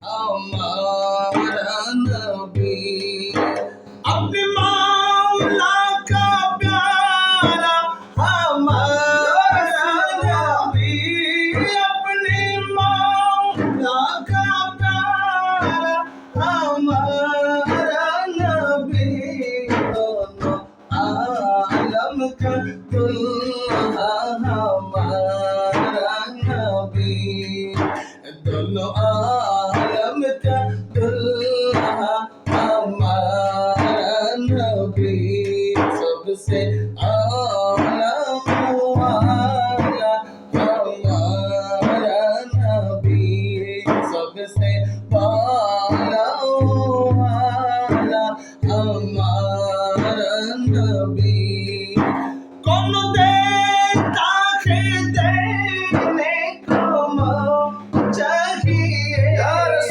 हमारा नबी अपने मौला का प्यारा हमारा नबी अपने मौला का प्यारा हमारा नबी दोनों आलम का दुल्हा हमारा नबी दोनों आलम का दुल्हा हमारा नबी सबसे आलम वाला हमारा नबी सबसे